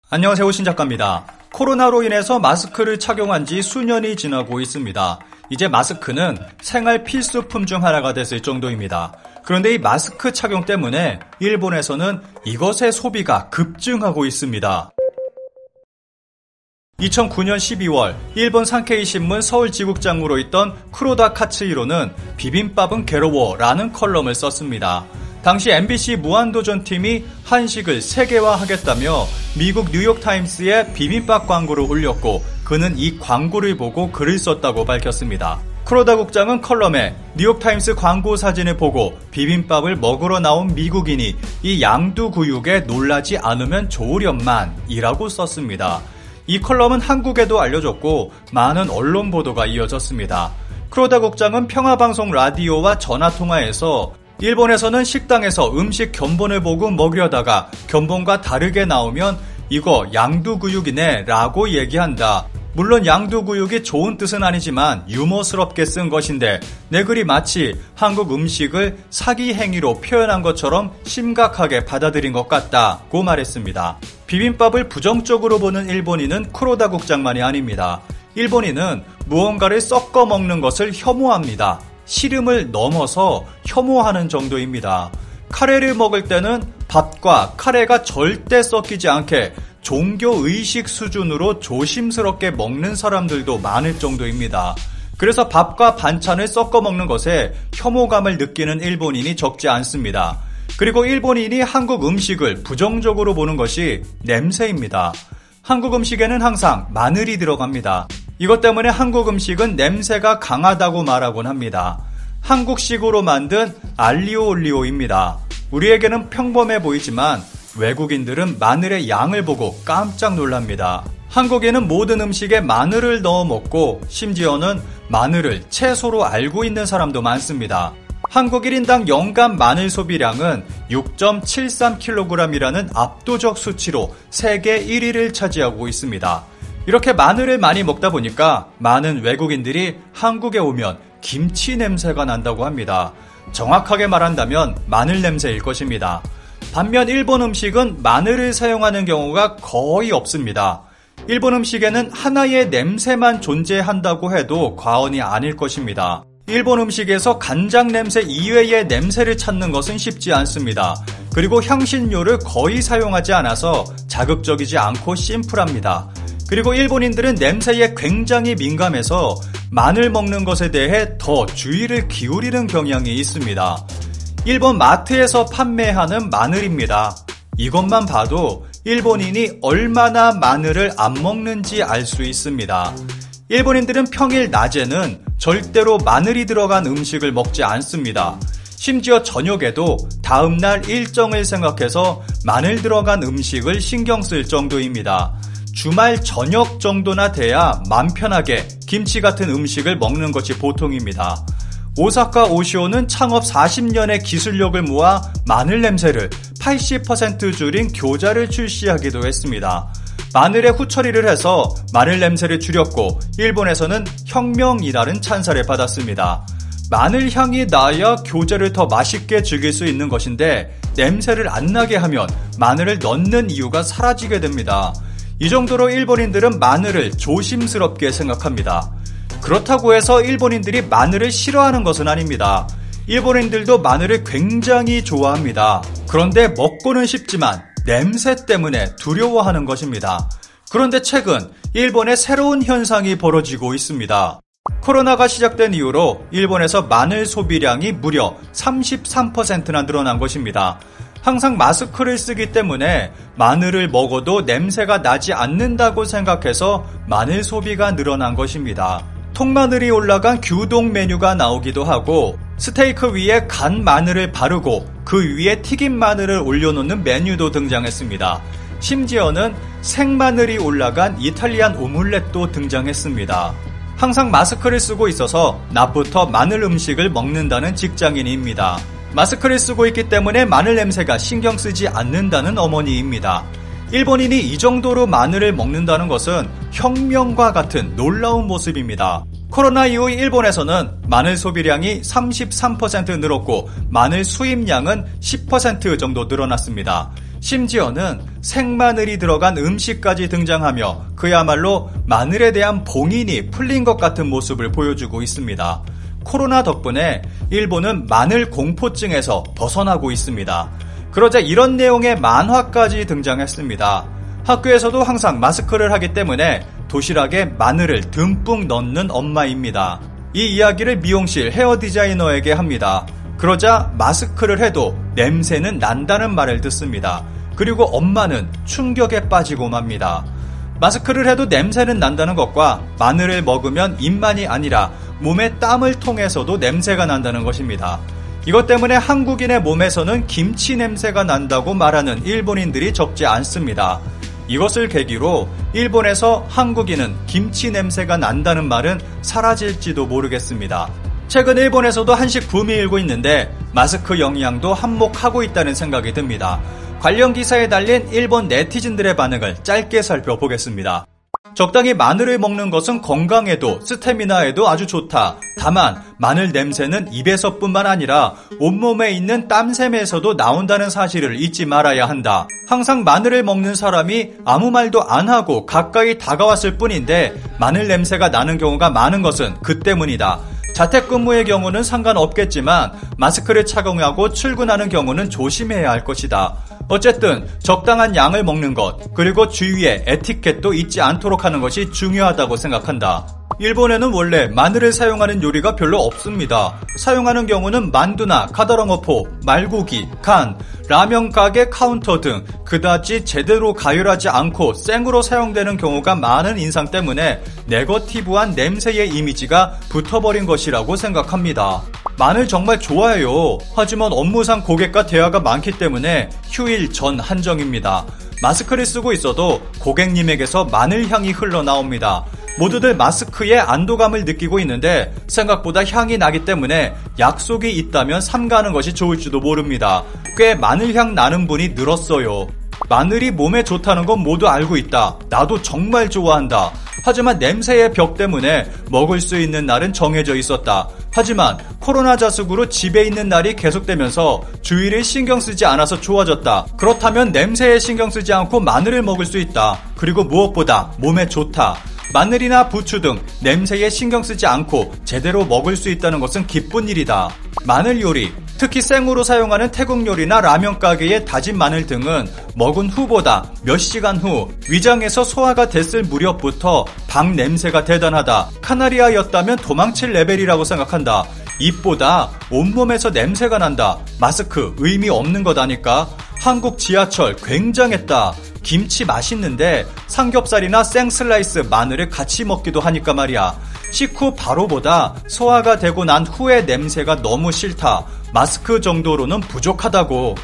안녕하세요, 신작가입니다. 코로나로 인해서 마스크를 착용한 지 수년이 지나고 있습니다. 이제 마스크는 생활 필수품 중 하나가 됐을 정도입니다. 그런데 이 마스크 착용 때문에 일본에서는 이것의 소비가 급증하고 있습니다. 2009년 12월 일본 산케이 신문 서울 지국장으로 있던 쿠로다 카츠히로는 비빔밥은 괴로워라는 컬럼을 썼습니다. 당시 MBC 무한도전 팀이 한식을 세계화하겠다며 미국 뉴욕타임스에 비빔밥 광고를 올렸고 그는 이 광고를 보고 글을 썼다고 밝혔습니다. 쿠로다 국장은 컬럼에 뉴욕타임스 광고 사진을 보고 비빔밥을 먹으러 나온 미국인이 이 양두구육에 놀라지 않으면 좋으련만 이라고 썼습니다. 이 컬럼은 한국에도 알려졌고 많은 언론 보도가 이어졌습니다. 쿠로다 국장은 평화방송 라디오와 전화통화에서 일본에서는 식당에서 음식 견본을 보고 먹으려다가 견본과 다르게 나오면 이거 양두구육이네 라고 얘기한다. 물론 양두구육이 좋은 뜻은 아니지만 유머스럽게 쓴 것인데 내 글이 마치 한국 음식을 사기 행위로 표현한 것처럼 심각하게 받아들인 것 같다고 말했습니다. 비빔밥을 부정적으로 보는 일본인은 쿠로다 국장만이 아닙니다. 일본인은 무언가를 섞어 먹는 것을 혐오합니다. 씨름을 넘어서 혐오하는 정도입니다. 카레를 먹을 때는 밥과 카레가 절대 섞이지 않게 종교의식 수준으로 조심스럽게 먹는 사람들도 많을 정도입니다. 그래서 밥과 반찬을 섞어 먹는 것에 혐오감을 느끼는 일본인이 적지 않습니다. 그리고 일본인이 한국 음식을 부정적으로 보는 것이 냄새입니다. 한국 음식에는 항상 마늘이 들어갑니다. 이것 때문에 한국 음식은 냄새가 강하다고 말하곤 합니다. 한국식으로 만든 알리오 올리오입니다. 우리에게는 평범해 보이지만 외국인들은 마늘의 양을 보고 깜짝 놀랍니다. 한국에는 모든 음식에 마늘을 넣어 먹고 심지어는 마늘을 채소로 알고 있는 사람도 많습니다. 한국 1인당 연간 마늘 소비량은 6.73kg이라는 압도적 수치로 세계 1위를 차지하고 있습니다. 이렇게 마늘을 많이 먹다 보니까 많은 외국인들이 한국에 오면 김치 냄새가 난다고 합니다. 정확하게 말한다면 마늘 냄새일 것입니다. 반면 일본 음식은 마늘을 사용하는 경우가 거의 없습니다. 일본 음식에는 하나의 냄새만 존재한다고 해도 과언이 아닐 것입니다. 일본 음식에서 간장 냄새 이외의 냄새를 찾는 것은 쉽지 않습니다. 그리고 향신료를 거의 사용하지 않아서 자극적이지 않고 심플합니다. 그리고 일본인들은 냄새에 굉장히 민감해서 마늘 먹는 것에 대해 더 주의를 기울이는 경향이 있습니다. 일본 마트에서 판매하는 마늘입니다. 이것만 봐도 일본인이 얼마나 마늘을 안 먹는지 알 수 있습니다. 일본인들은 평일 낮에는 절대로 마늘이 들어간 음식을 먹지 않습니다. 심지어 저녁에도 다음날 일정을 생각해서 마늘 들어간 음식을 신경 쓸 정도입니다. 주말 저녁 정도나 돼야 맘 편하게 김치 같은 음식을 먹는 것이 보통입니다. 오사카 오시오는 창업 40년의 기술력을 모아 마늘 냄새를 80% 줄인 교자를 출시하기도 했습니다. 마늘에 후처리를 해서 마늘 냄새를 줄였고 일본에서는 혁명이라는 찬사를 받았습니다. 마늘 향이 나야 교자를 더 맛있게 즐길 수 있는 것인데 냄새를 안 나게 하면 마늘을 넣는 이유가 사라지게 됩니다. 이 정도로 일본인들은 마늘을 조심스럽게 생각합니다. 그렇다고 해서 일본인들이 마늘을 싫어하는 것은 아닙니다. 일본인들도 마늘을 굉장히 좋아합니다. 그런데 먹고는 싶지만 냄새 때문에 두려워하는 것입니다. 그런데 최근 일본에 새로운 현상이 벌어지고 있습니다. 코로나가 시작된 이후로 일본에서 마늘 소비량이 무려 33%나 늘어난 것입니다. 항상 마스크를 쓰기 때문에 마늘을 먹어도 냄새가 나지 않는다고 생각해서 마늘 소비가 늘어난 것입니다. 통마늘이 올라간 규동 메뉴가 나오기도 하고 스테이크 위에 간 마늘을 바르고 그 위에 튀긴 마늘을 올려놓는 메뉴도 등장했습니다. 심지어는 생마늘이 올라간 이탈리안 오믈렛도 등장했습니다. 항상 마스크를 쓰고 있어서 낮부터 마늘 음식을 먹는다는 직장인입니다. 마스크를 쓰고 있기 때문에 마늘 냄새가 신경 쓰지 않는다는 어머니입니다. 일본인이 이 정도로 마늘을 먹는다는 것은 혁명과 같은 놀라운 모습입니다. 코로나 이후 일본에서는 마늘 소비량이 33% 늘었고 마늘 수입량은 10% 정도 늘어났습니다. 심지어는 생마늘이 들어간 음식까지 등장하며 그야말로 마늘에 대한 봉인이 풀린 것 같은 모습을 보여주고 있습니다. 코로나 덕분에 일본은 마늘 공포증에서 벗어나고 있습니다. 그러자 이런 내용의 만화까지 등장했습니다. 학교에서도 항상 마스크를 하기 때문에 도시락에 마늘을 듬뿍 넣는 엄마입니다. 이 이야기를 미용실 헤어 디자이너에게 합니다. 그러자 마스크를 해도 냄새는 난다는 말을 듣습니다. 그리고 엄마는 충격에 빠지고 맙니다. 마스크를 해도 냄새는 난다는 것과 마늘을 먹으면 입만이 아니라 몸의 땀을 통해서도 냄새가 난다는 것입니다. 이것 때문에 한국인의 몸에서는 김치 냄새가 난다고 말하는 일본인들이 적지 않습니다. 이것을 계기로 일본에서 한국인은 김치 냄새가 난다는 말은 사라질지도 모르겠습니다. 최근 일본에서도 한식 붐이 일고 있는데 마스크 영향도 한몫하고 있다는 생각이 듭니다. 관련 기사에 달린 일본 네티즌들의 반응을 짧게 살펴보겠습니다. 적당히 마늘을 먹는 것은 건강에도 스태미나에도 아주 좋다. 다만 마늘 냄새는 입에서뿐만 아니라 온몸에 있는 땀샘에서도 나온다는 사실을 잊지 말아야 한다. 항상 마늘을 먹는 사람이 아무 말도 안 하고 가까이 다가왔을 뿐인데 마늘 냄새가 나는 경우가 많은 것은 그 때문이다. 자택근무의 경우는 상관없겠지만 마스크를 착용하고 출근하는 경우는 조심해야 할 것이다. 어쨌든 적당한 양을 먹는 것, 그리고 주위에 에티켓도 잊지 않도록 하는 것이 중요하다고 생각한다. 일본에는 원래 마늘을 사용하는 요리가 별로 없습니다. 사용하는 경우는 만두나 카다랑어포, 말고기, 간, 라면 가게 카운터 등 그다지 제대로 가열하지 않고 생으로 사용되는 경우가 많은 인상 때문에 네거티브한 냄새의 이미지가 붙어버린 것이라고 생각합니다. 마늘 정말 좋아해요. 하지만 업무상 고객과 대화가 많기 때문에 휴일 전 한정입니다. 마스크를 쓰고 있어도 고객님에게서 마늘 향이 흘러나옵니다. 모두들 마스크에 안도감을 느끼고 있는데 생각보다 향이 나기 때문에 약속이 있다면 삼가는 것이 좋을지도 모릅니다. 꽤 마늘향 나는 분이 늘었어요. 마늘이 몸에 좋다는 건 모두 알고 있다. 나도 정말 좋아한다. 하지만 냄새의 벽 때문에 먹을 수 있는 날은 정해져 있었다. 하지만 코로나 자숙으로 집에 있는 날이 계속되면서 주의를 신경 쓰지 않아서 좋아졌다. 그렇다면 냄새에 신경 쓰지 않고 마늘을 먹을 수 있다. 그리고 무엇보다 몸에 좋다. 마늘이나 부추 등 냄새에 신경 쓰지 않고 제대로 먹을 수 있다는 것은 기쁜 일이다. 마늘 요리, 특히 생으로 사용하는 태국 요리나 라면 가게의 다진 마늘 등은 먹은 후보다 몇 시간 후 위장에서 소화가 됐을 무렵부터 방 냄새가 대단하다. 카나리아였다면 도망칠 레벨이라고 생각한다. 입보다 온몸에서 냄새가 난다. 마스크 의미 없는 거다니까. 한국 지하철 굉장했다. 김치 맛있는데 삼겹살이나 생슬라이스 마늘을 같이 먹기도 하니까 말이야. 식후 바로보다 소화가 되고 난 후의 냄새가 너무 싫다. 마스크 정도로는 부족하다고.